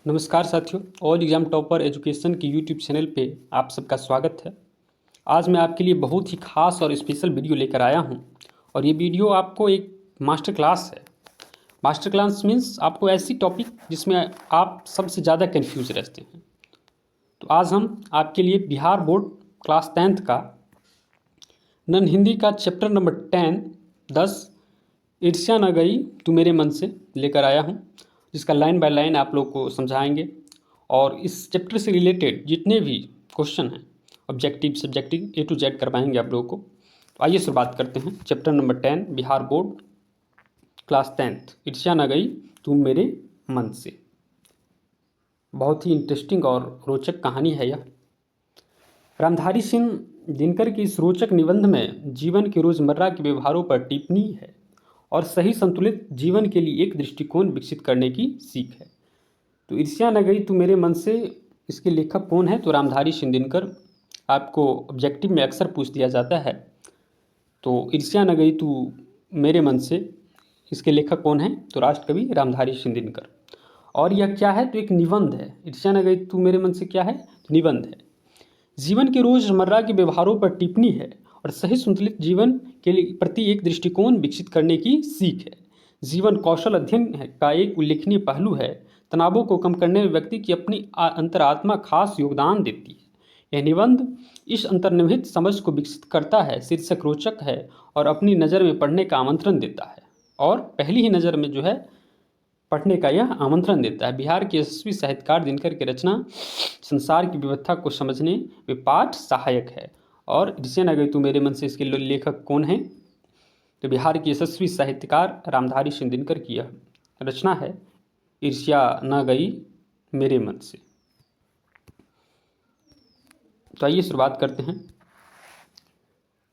नमस्कार साथियों, all exam topper education की यूट्यूब चैनल पे आप सबका स्वागत है। आज मैं आपके लिए बहुत ही खास और स्पेशल वीडियो लेकर आया हूँ और ये वीडियो आपको एक मास्टर क्लास है। मास्टर क्लास मीन्स आपको ऐसी टॉपिक जिसमें आप सबसे ज़्यादा कन्फ्यूज रहते हैं। तो आज हम आपके लिए बिहार बोर्ड क्लास 10th का नन हिंदी का चैप्टर नंबर 10 ईर्ष्या न गई तू मेरे मन से लेकर आया हूँ, जिसका लाइन बाय लाइन आप लोग को समझाएंगे और इस चैप्टर से रिलेटेड जितने भी क्वेश्चन हैं objective subjective A to Z करवाएंगे आप लोगों को। तो आइए शुरुआत करते हैं। Chapter number 10 Bihar board class 10th ईर्ष्या न गई तू मेरे मन से। बहुत ही इंटरेस्टिंग और रोचक कहानी है यह। रामधारी सिंह दिनकर की इस रोचक निबंध में जीवन के रोजमर्रा के व्यवहारों पर टिप्पणी है और सही संतुलित जीवन के लिए एक दृष्टिकोण विकसित करने की सीख है। तो ईर्ष्या न गई तू मेरे मन से, इसके लेखक कौन है? तो रामधारी सिंह दिनकर। आपको ऑब्जेक्टिव में अक्सर पूछ दिया जाता है। तो ईर्ष्या न गई तू मेरे मन से, इसके लेखक कौन है? तो राष्ट्रकवि रामधारी सिंह दिनकर। और यह क्या है? तो एक निबंध है। ईर्ष्या न गई तू मेरे मन से क्या है? तो निबंध है। जीवन के रोजमर्रा के व्यवहारों पर टिप्पणी है और सही संतुलित जीवन के लिए प्रति एक दृष्टिकोण विकसित करने की सीख है। जीवन कौशल अध्ययन का एक उल्लेखनीय पहलू है। तनावों को कम करने में व्यक्ति की अपनी अंतरात्मा खास योगदान देती है। यह निबंध इस अंतर्निहित समझ को विकसित करता है। शीर्षक रोचक है और अपनी नज़र में पढ़ने का आमंत्रण देता है और पहली ही नज़र में जो है पढ़ने का यह आमंत्रण देता है। बिहार के यशस्वी साहित्यकार दिनकर की रचना संसार की व्यवस्था को समझने में पाठ सहायक है। और ईर्ष्या न गई तू मेरे मन से, इसके लेखक कौन हैं? तो बिहार के यशस्वी साहित्यकार रामधारी सिंह दिनकर की यह रचना है, ईर्ष्या न गई मेरे मन से। तो आइए शुरुआत करते हैं।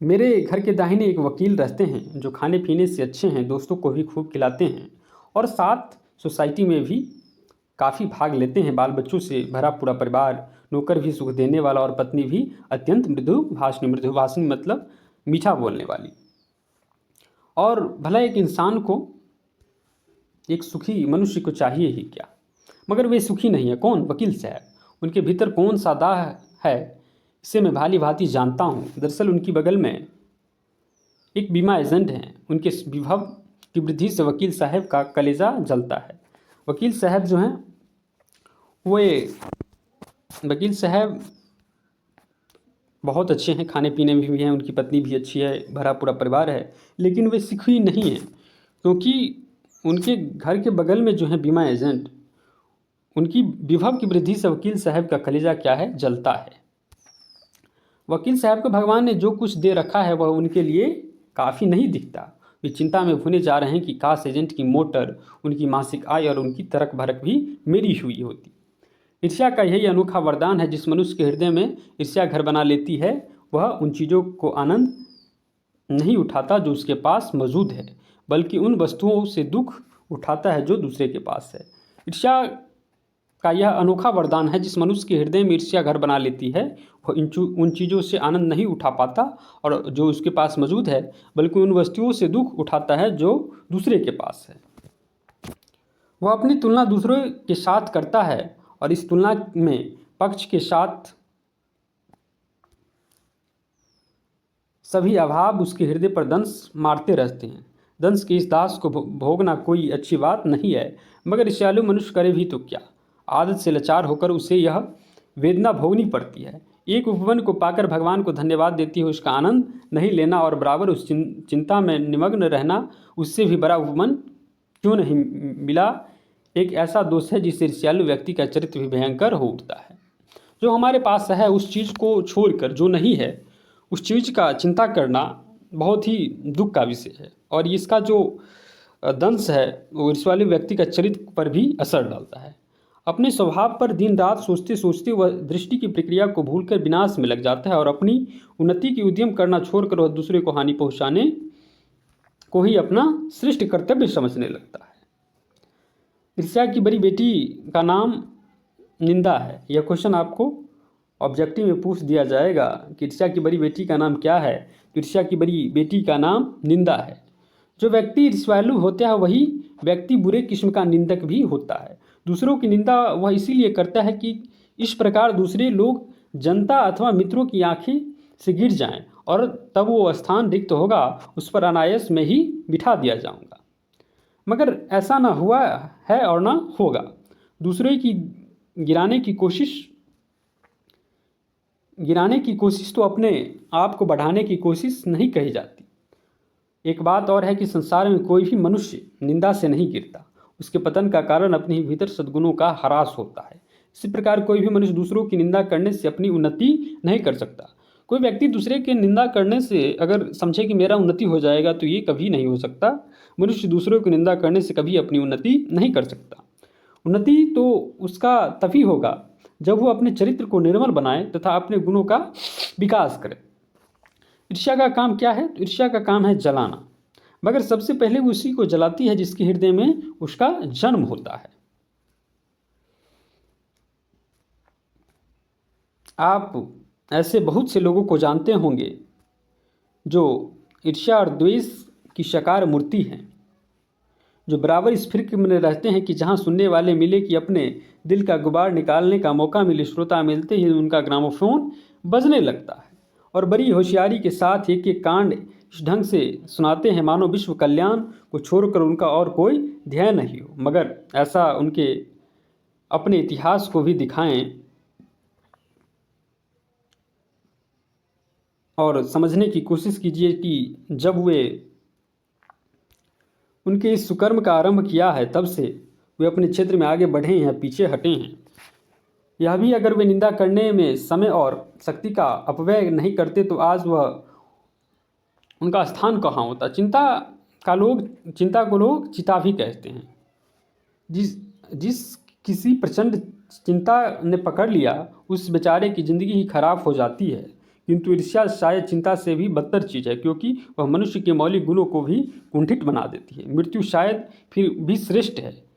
मेरे घर के दाहिने एक वकील रहते हैं जो खाने पीने से अच्छे हैं, दोस्तों को भी खूब खिलाते हैं और साथ सोसाइटी में भी काफ़ी भाग लेते हैं। बाल बच्चों से भरा पूरा परिवार, नौकर भी सुख देने वाला और पत्नी भी अत्यंत मृदुभाषिणी मतलब मीठा बोलने वाली। और भला एक इंसान को, एक सुखी मनुष्य को चाहिए ही क्या? मगर वे सुखी नहीं है। कौन? वकील साहब। उनके भीतर कौन सा दाह है, इसे मैं भाली भांति जानता हूँ। दरअसल उनकी बगल में एक बीमा एजेंट हैं। उनके विभव की वृद्धि से वकील साहब का कलेजा जलता है। वकील साहब जो हैं वकील साहब बहुत अच्छे हैं, खाने पीने में भी हैं, उनकी पत्नी भी अच्छी है, भरा पूरा परिवार है, लेकिन वे सुखी नहीं हैं क्योंकि उनके घर के बगल में जो है बीमा एजेंट, उनकी विभव की वृद्धि से वकील साहब का कलेजा क्या है? जलता है। वकील साहब को भगवान ने जो कुछ दे रखा है वह उनके लिए काफ़ी नहीं दिखता। वे चिंता में भुने जा रहे हैं कि काश एजेंट की मोटर, उनकी मासिक आय और उनकी तर्क भरक भी मेरी हुई होती। ईर्ष्या का यही अनोखा वरदान है। जिस मनुष्य के हृदय में ईर्ष्या घर बना लेती है, वह उन चीज़ों को आनंद नहीं उठाता जो उसके पास मौजूद है, बल्कि उन वस्तुओं से दुख उठाता है जो दूसरे के पास है। ईर्ष्या का यह अनोखा वरदान है। जिस मनुष्य के हृदय में ईर्ष्या घर बना लेती है, वह उन चीज़ों से आनंद नहीं उठा पाता और जो उसके पास मौजूद है, बल्कि उन वस्तुओं से दुख उठाता है जो दूसरे के पास है। वह अपनी तुलना दूसरों के साथ करता है और इस तुलना में पक्ष के साथ सभी अभाव उसके हृदय पर दंश मारते रहते हैं। दंश के इस दास को भोगना कोई अच्छी बात नहीं है, मगर ईर्ष्यालु मनुष्य करे भी तो क्या? आदत से लाचार होकर उसे यह वेदना भोगनी पड़ती है। एक उपवन को पाकर भगवान को धन्यवाद देती है उसका आनंद नहीं लेना और बराबर उस चिंता में निमग्न रहना, उससे भी बड़ा उपवन क्यों नहीं मिला? एक ऐसा दोष है जिससे ईर्ष्यालु व्यक्ति का चरित्र भी भयंकर हो उठता है। जो हमारे पास है उस चीज़ को छोड़कर जो नहीं है उस चीज़ का चिंता करना बहुत ही दुख का विषय है और इसका जो दंश है वो ईर्ष्यालु व्यक्ति का चरित्र पर भी असर डालता है। अपने स्वभाव पर दिन रात सोचते सोचते वह दृष्टि की प्रक्रिया को भूलकर विनाश में लग जाता है और अपनी उन्नति की उद्यम करना छोड़कर वह दूसरे को हानि पहुँचाने को ही अपना श्रेष्ठ कर्तव्य समझने लगता है। ईर्ष्या की बड़ी बेटी का नाम निंदा है। यह क्वेश्चन आपको ऑब्जेक्टिव में पूछ दिया जाएगा कि ईर्ष्या की बड़ी बेटी का नाम क्या है? तो ईर्ष्या की बड़ी बेटी का नाम निंदा है। जो व्यक्ति ईर्ष्यालु होता है वही व्यक्ति बुरे किस्म का निंदक भी होता है। दूसरों की निंदा वह इसीलिए करता है कि इस प्रकार दूसरे लोग जनता अथवा मित्रों की आंखें से गिर जाएं और तब वो स्थान रिक्त होगा, उस पर अनायास में ही बिठा दिया जाऊंगा। मगर ऐसा ना हुआ है और ना होगा। दूसरे की गिराने की कोशिश तो अपने आप को बढ़ाने की कोशिश नहीं कही जाती। एक बात और है कि संसार में कोई भी मनुष्य निंदा से नहीं गिरता, उसके पतन का कारण अपने भीतर सद्गुणों का ह्रास होता है। इसी प्रकार कोई भी मनुष्य दूसरों की निंदा करने से अपनी उन्नति नहीं कर सकता। कोई व्यक्ति दूसरे की निंदा करने से अगर समझे कि मेरा उन्नति हो जाएगा, तो ये कभी नहीं हो सकता। मनुष्य दूसरों की निंदा करने से कभी अपनी उन्नति नहीं कर सकता। उन्नति तो उसका तभी होगा जब वो अपने चरित्र को निर्मल बनाए तथा अपने गुणों का विकास करे। ईर्ष्या का काम क्या है? तो ईर्ष्या का काम है जलाना, मगर सबसे पहले वो उसी को जलाती है जिसके हृदय में उसका जन्म होता है। आप ऐसे बहुत से लोगों को जानते होंगे जो ईर्ष्या और द्वेष की साकार मूर्ति हैं, जो बराबर इस फिक्र में रहते हैं कि जहां सुनने वाले मिले कि अपने दिल का गुबार निकालने का मौका मिले, श्रोता मिलते ही उनका ग्रामोफोन बजने लगता है और बड़ी होशियारी के साथ एक एक कांड इस ढंग से सुनाते हैं मानो विश्व कल्याण को छोड़कर उनका और कोई ध्यान नहीं हो। मगर ऐसा उनके अपने इतिहास को भी दिखाएं और समझने की कोशिश कीजिए कि जब वे उनके इस सुकर्म का आरंभ किया है, तब से वे अपने क्षेत्र में आगे बढ़े हैं, पीछे हटे हैं। यह भी अगर वे निंदा करने में समय और शक्ति का अपव्यय नहीं करते तो आज वह उनका स्थान कहाँ होता। चिंता को लोग चिता भी कहते हैं। जिस किसी प्रचंड चिंता ने पकड़ लिया, उस बेचारे की जिंदगी ही खराब हो जाती है। किंतु ईर्ष्या शायद चिंता से भी बदतर चीज़ है, क्योंकि वह मनुष्य के मौलिक गुणों को भी कुंठित बना देती है। मृत्यु शायद फिर भी श्रेष्ठ है।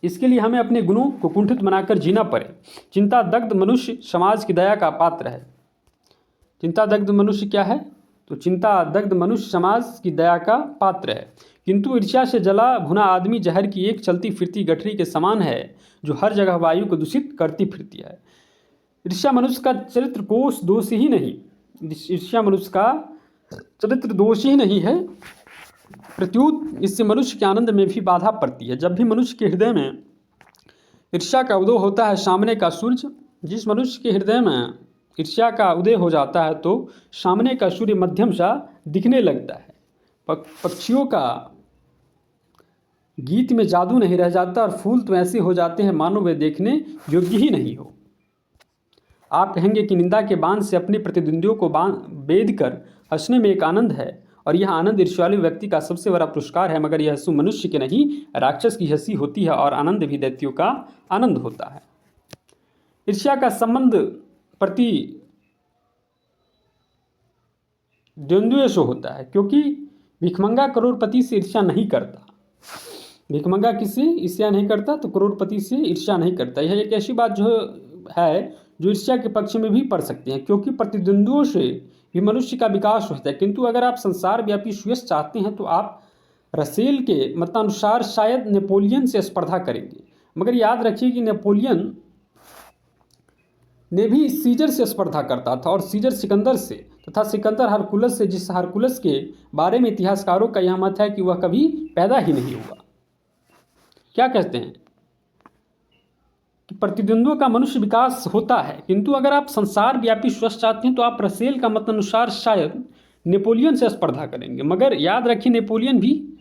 इसके लिए हमें अपने गुणों को कुंठित बनाकर जीना पड़े। चिंता दग्ध मनुष्य समाज की दया का पात्र है। चिंता दग्ध मनुष्य क्या है? तो चिंता दग्ध मनुष्य समाज की दया का पात्र है। किंतु ईर्ष्या से जला भुना आदमी जहर की एक चलती फिरती गठरी के समान है, जो हर जगह वायु को दूषित करती फिरती है। ईर्ष्या मनुष्य का चरित्र दोष ही नहीं, ईर्ष्या मनुष्य का चरित्र दोष ही नहीं है, प्रत्युत इससे मनुष्य के आनंद में भी बाधा पड़ती है। जब भी मनुष्य के हृदय में ईर्ष्या का उदय होता है, सामने का सूर्य, जिस मनुष्य के हृदय में ईर्ष्या का उदय हो जाता है, तो सामने का सूर्य मध्यम सा दिखने लगता है। पक्षियों का गीत में जादू नहीं रह जाता और फूल तो ऐसे हो जाते हैं मानो वे देखने योग्य ही नहीं हो। आप कहेंगे कि निंदा के बांध से अपने प्रतिद्वंदियों को बेध कर हंसने में एक आनंद है, और यह आनंद ईर्ष्यालु व्यक्ति का सबसे बड़ा पुरस्कार है। मगर यह हंसू मनुष्य की नहीं, राक्षस की हंसी होती है, और आनंद भी दैत्यों का आनंद होता है। ईर्ष्या का संबंध प्रति द्वंद्व से होता है, क्योंकि भिखमंगा करोड़पति से ईर्ष्या नहीं करता। भिखमंगा किसी ईर्ष्या नहीं करता तो करोड़पति से ईर्ष्या नहीं करता। यह एक ऐसी बात जो ईर्ष्या के पक्ष में भी पड़ सकती है, क्योंकि प्रतिद्वंद्वियों से भी मनुष्य का विकास होता है। किंतु अगर आप संसार व्यापी सुयश चाहते हैं तो आप रसेल के मतानुसार शायद नेपोलियन से स्पर्धा करेंगे। मगर याद रखिए कि नेपोलियन ने भी सीजर से स्पर्धा करता था, और सीजर सिकंदर से, तथा सिकंदर हरकुलस से, जिस हरकुलस के बारे में इतिहासकारों का यह मत है कि वह कभी पैदा ही नहीं हुआ। क्या कहते हैं कि प्रतिद्वंद्वियों का मनुष्य विकास होता है। किंतु अगर आप संसार व्यापी स्वस्थ चाहते हैं तो आप रसेल का मत अनुसार शायद नेपोलियन से स्पर्धा करेंगे। मगर याद रखिए, नेपोलियन भी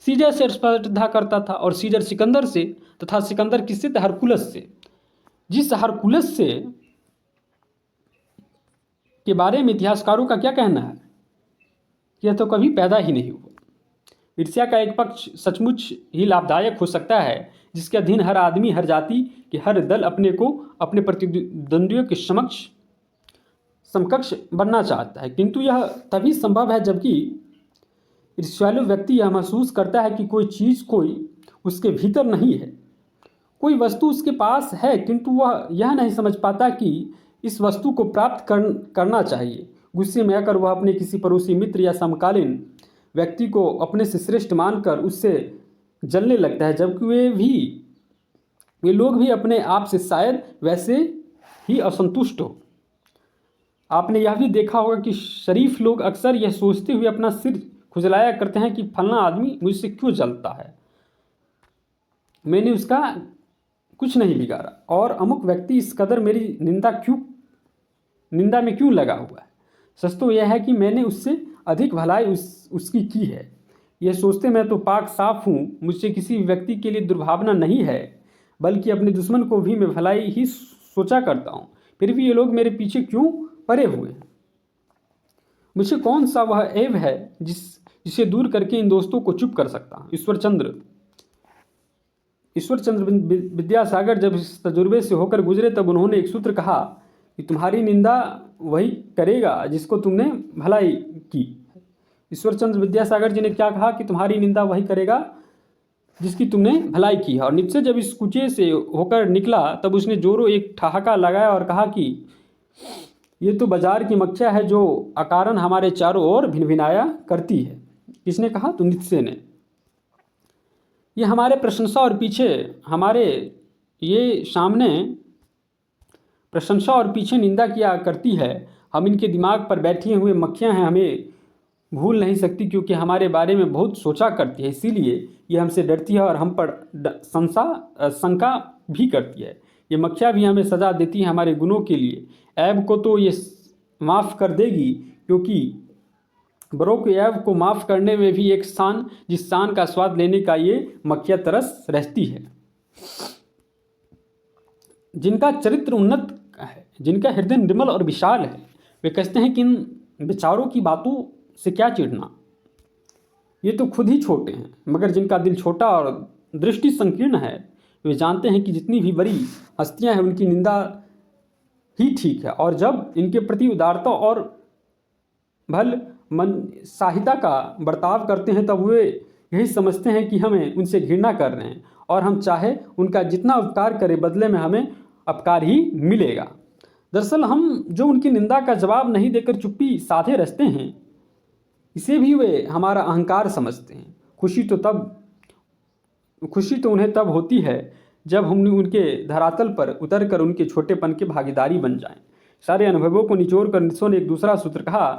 सीजर से स्पर्धा करता था, और सीजर सिकंदर से, तथा सिकंदर किससे? हरकुलस से। जिस हरकुलस से के बारे में इतिहासकारों का क्या कहना है? यह तो कभी पैदा ही नहीं हुआ। ईर्ष्या का एक पक्ष सचमुच ही लाभदायक हो सकता है, जिसके अधीन हर आदमी, हर जाति के हर दल अपने को अपने प्रतिद्वंदियों के समकक्ष बनना चाहता है। किंतु यह तभी संभव है जबकि ईर्ष्यालु व्यक्ति यह महसूस करता है कि कोई चीज़ उसके भीतर नहीं है, कोई वस्तु उसके पास है, किंतु वह यह नहीं समझ पाता कि इस वस्तु को प्राप्त करना चाहिए। गुस्से में आकर वह अपने किसी पड़ोसी मित्र या समकालीन व्यक्ति को अपने से श्रेष्ठ मानकर उससे जलने लगता है, जबकि वे लोग भी अपने आप से शायद वैसे ही असंतुष्ट हो। आपने यह भी देखा होगा कि शरीफ लोग अक्सर यह सोचते हुए अपना सिर खुजलाया करते हैं कि फलना आदमी मुझसे क्यों जलता है, मैंने उसका कुछ नहीं बिगाड़ा, और अमुक व्यक्ति इस कदर मेरी निंदा में क्यों लगा हुआ है। सच तो यह है कि मैंने उससे अधिक भलाई उसकी की है। यह सोचते मैं तो पाक साफ हूँ, मुझसे किसी व्यक्ति के लिए दुर्भावना नहीं है, बल्कि अपने दुश्मन को भी मैं भलाई ही सोचा करता हूँ। फिर भी ये लोग मेरे पीछे क्यों पड़े हुए हैं। मुझे कौन सा वह ऐब है जिसे दूर करके इन दोस्तों को चुप कर सकता हूँ। ईश्वरचंद्र विद्यासागर जब इस तजुर्बे से होकर गुजरे तब उन्होंने एक सूत्र कहा कि तुम्हारी निंदा वही करेगा जिसको तुमने भलाई की। ईश्वरचंद्र विद्यासागर जी ने क्या कहा कि तुम्हारी निंदा वही करेगा जिसकी तुमने भलाई की है। और नीचे जब इस कुचे से होकर निकला तब उसने जोरों एक ठहाका लगाया और कहा कि ये तो बाजार की मक्खियाँ है जो अकारण हमारे चारों ओर भिनभिनाया करती है। किसने कहा? तो नित्से ने। ये हमारे प्रशंसा और पीछे प्रशंसा और पीछे निंदा किया करती है। हम इनके दिमाग पर बैठी हुए मक्खियाँ हैं, हमें भूल नहीं सकती क्योंकि हमारे बारे में बहुत सोचा करती है, इसीलिए ये हमसे डरती है और हम पर शंका भी करती है। ये मक्खियाँ भी हमें सजा देती है हमारे गुनों के लिए। ऐब को तो ये माफ़ कर देगी, क्योंकि बड़ों के ऐब को माफ़ करने में भी एक शान, जिस शान का स्वाद लेने का ये मक्खियाँ तरस रहती है। जिनका चरित्र उन्नत है, जिनका हृदय निर्मल और विशाल है, वे कहते हैं कि इन विचारों की बातों से क्या चिढ़ना, ये तो खुद ही छोटे हैं। मगर जिनका दिल छोटा और दृष्टि संकीर्ण है, वे जानते हैं कि जितनी भी बड़ी हस्तियां हैं उनकी निंदा ही ठीक है। और जब इनके प्रति उदारता और भल मन साहिता का बर्ताव करते हैं तब वे यही समझते हैं कि हमें उनसे घृणा कर रहे हैं, और हम चाहे उनका जितना उपकार करें बदले में हमें अपकार ही मिलेगा। दरअसल हम जो उनकी निंदा का जवाब नहीं देकर चुप्पी साधे रहते हैं, इसे भी वे हमारा अहंकार समझते हैं। खुशी तो उन्हें तब होती है जब हम उनके धरातल पर उतरकर उनके छोटेपन के भागीदारी बन जाएं। सारे अनुभवों को निचोड़ कर नित्सो ने एक दूसरा सूत्र कहा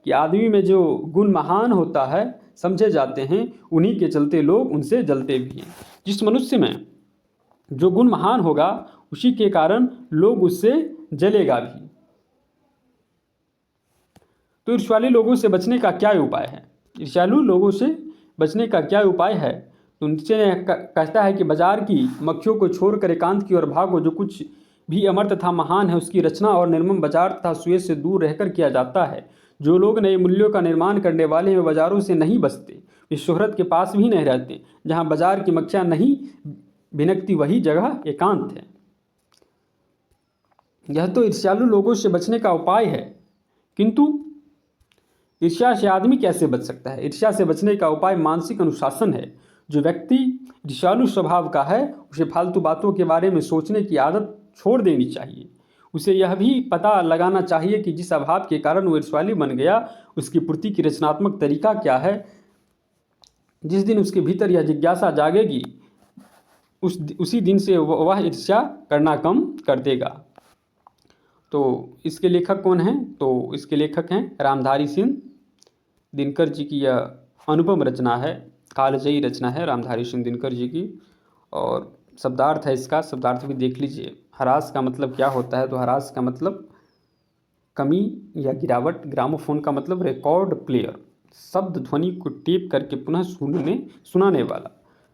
कि आदमी में जो गुण महान होता है समझे जाते हैं, उन्हीं के चलते लोग उनसे जलते भी हैं। जिस मनुष्य में जो गुण महान होगा उसी के कारण लोग उससे जलेगा भी। तो ईर्ष्यालु लोगों से बचने का क्या उपाय है? ईर्ष्यालु लोगों से बचने का क्या उपाय है? तो नीचे कहता है कि बाजार की मक्खियों को छोड़कर एकांत की ओर भागो। जो कुछ भी अमर तथा महान है उसकी रचना और निर्माण बाजार तथा सुए से दूर रहकर किया जाता है। जो लोग नए मूल्यों का निर्माण करने वाले हैं वे बाजारों से नहीं बचते, वे शोहरत के पास भी नहीं रहते। जहाँ बाजार की मक्खियाँ नहीं भिनकती वही जगह एकांत है। यह तो ईर्ष्यालु लोगों से बचने का उपाय है, किंतु ईर्ष्या से आदमी कैसे बच सकता है? ईर्ष्या से बचने का उपाय मानसिक अनुशासन है। जो व्यक्ति ईर्ष्यालु स्वभाव का है उसे फालतू बातों के बारे में सोचने की आदत छोड़ देनी चाहिए। उसे यह भी पता लगाना चाहिए कि जिस अभाव के कारण वो ईर्ष्यालु बन गया उसकी पूर्ति की रचनात्मक तरीका क्या है। जिस दिन उसके भीतर यह जिज्ञासा जागेगी उसी दिन से वह ईर्ष्या करना कम कर देगा। तो इसके लेखक कौन हैं? तो इसके लेखक हैं रामधारी सिंह दिनकर जी की। यह अनुपम रचना है, कालजयी रचना है रामधारी सिंह दिनकर जी की। और शब्दार्थ है इसका, शब्दार्थ भी देख लीजिए। ह्रास का मतलब क्या होता है? तो ह्रास का मतलब कमी या गिरावट। ग्रामोफोन का मतलब रिकॉर्ड प्लेयर, शब्द ध्वनि को टेप करके पुनः सुनाने वाला।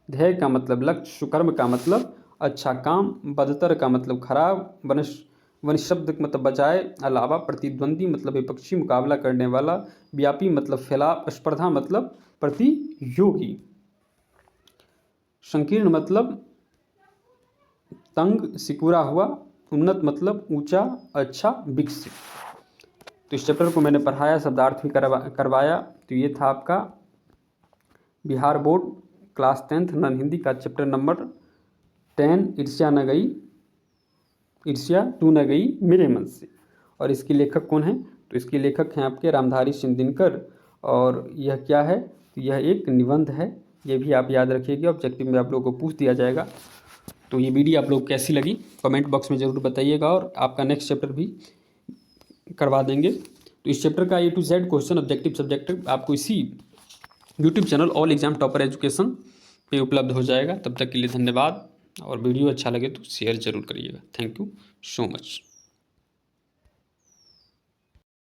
ध्येय का मतलब लक्ष्य। सुकर्म का मतलब अच्छा काम। बदतर का मतलब खराब। वनिशब्द मतलब बजाय, अलावा। प्रतिद्वंदी मतलब विपक्षी, मुकाबला करने वाला। व्यापी मतलब फैलाव। स्पर्धा मतलब प्रतियोगी। संकीर्ण मतलब तंग, सिकुड़ा हुआ। उन्नत मतलब ऊंचा, अच्छा, विकसित। तो इस चैप्टर को मैंने पढ़ाया, शब्दार्थ भी करवाया। तो ये था आपका Bihar board class 10th non Hindi का चैप्टर नंबर 10, ईर्ष्या न गई, ईर्ष्या तू न गई मेरे मन से। और इसके लेखक कौन हैं? तो इसके लेखक हैं आपके रामधारी सिंह दिनकर। और यह क्या है? तो यह एक निबंध है ये भी आप याद रखिएगा, ऑब्जेक्टिव में आप लोगों को पूछ दिया जाएगा। तो ये वीडियो आप लोग को कैसी लगी कमेंट बॉक्स में ज़रूर बताइएगा, और आपका नेक्स्ट चैप्टर भी करवा देंगे। तो इस चैप्टर का A to Z question objective subjective आपको इसी YouTube channel all exam topper education पे उपलब्ध हो जाएगा। तब तक के लिए धन्यवाद, और वीडियो अच्छा लगे तो शेयर ज़रूर करिएगा। Thank you so much.